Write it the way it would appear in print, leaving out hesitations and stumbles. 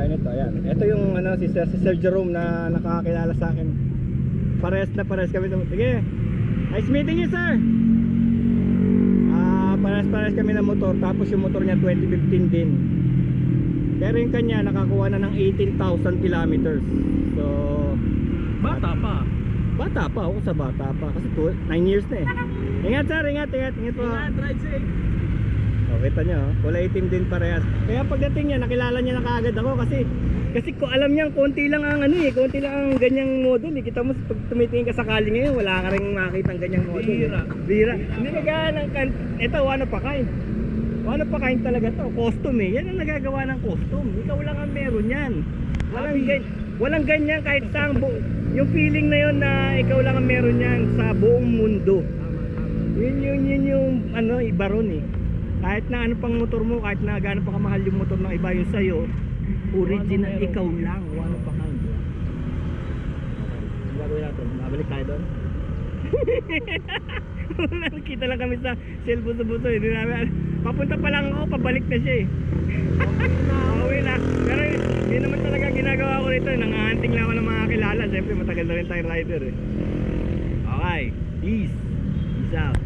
tayo nito. Ayan. Ito yung ano, si Sir Jerome na nakakakilala sa akin. Pares kami. Sige. Nice meeting you, sir. Pares kami ng motor. Tapos yung motor niya 2015 din. Pero yung kanya nakakuha na ng 18,000 kilometers. So Bata pa. bata pa ako, sa bata pa. Kasi 9 years na eh. Ingat sir, ingat po. Ingat, ride safe. O, kita nyo, kulay itim din parehas. Kaya pagdating niya, nakilala niya na kaagad ako. Kasi ko alam niya, konti lang ang konti lang ang ganyang model eh. Kita mo, pag tumitingin ka sakali ngayon, wala ka rin makita ang ganyang model. Bira. Hindi nagagawa ng ito, one of a kind. One of a kind talaga to, custom eh. Yan ang nagagawa ng custom. Ikaw lang ang meron yan. Walang ganyan kahit sa yung feeling na yon na ikaw lang ang meron yan sa buong mundo. Yun yung ano, iba ron eh. Kahit na ano pang motor mo, kahit na gaano pa kamahal yung motor ng iba yung sa'yo, original, ikaw lang, one of a kind. Okay, gagawin natin, mabalik tayo doon. Nakita lang kami sa cellphone sa buso eh. Papunta pa lang ako, pabalik na siya eh. Pauwi na. Pero yun naman talaga ginagawa ko rito, nangahanting lang ako ng mga kilala. Siyempre matagal na rin tayong rider eh. Okay, peace out.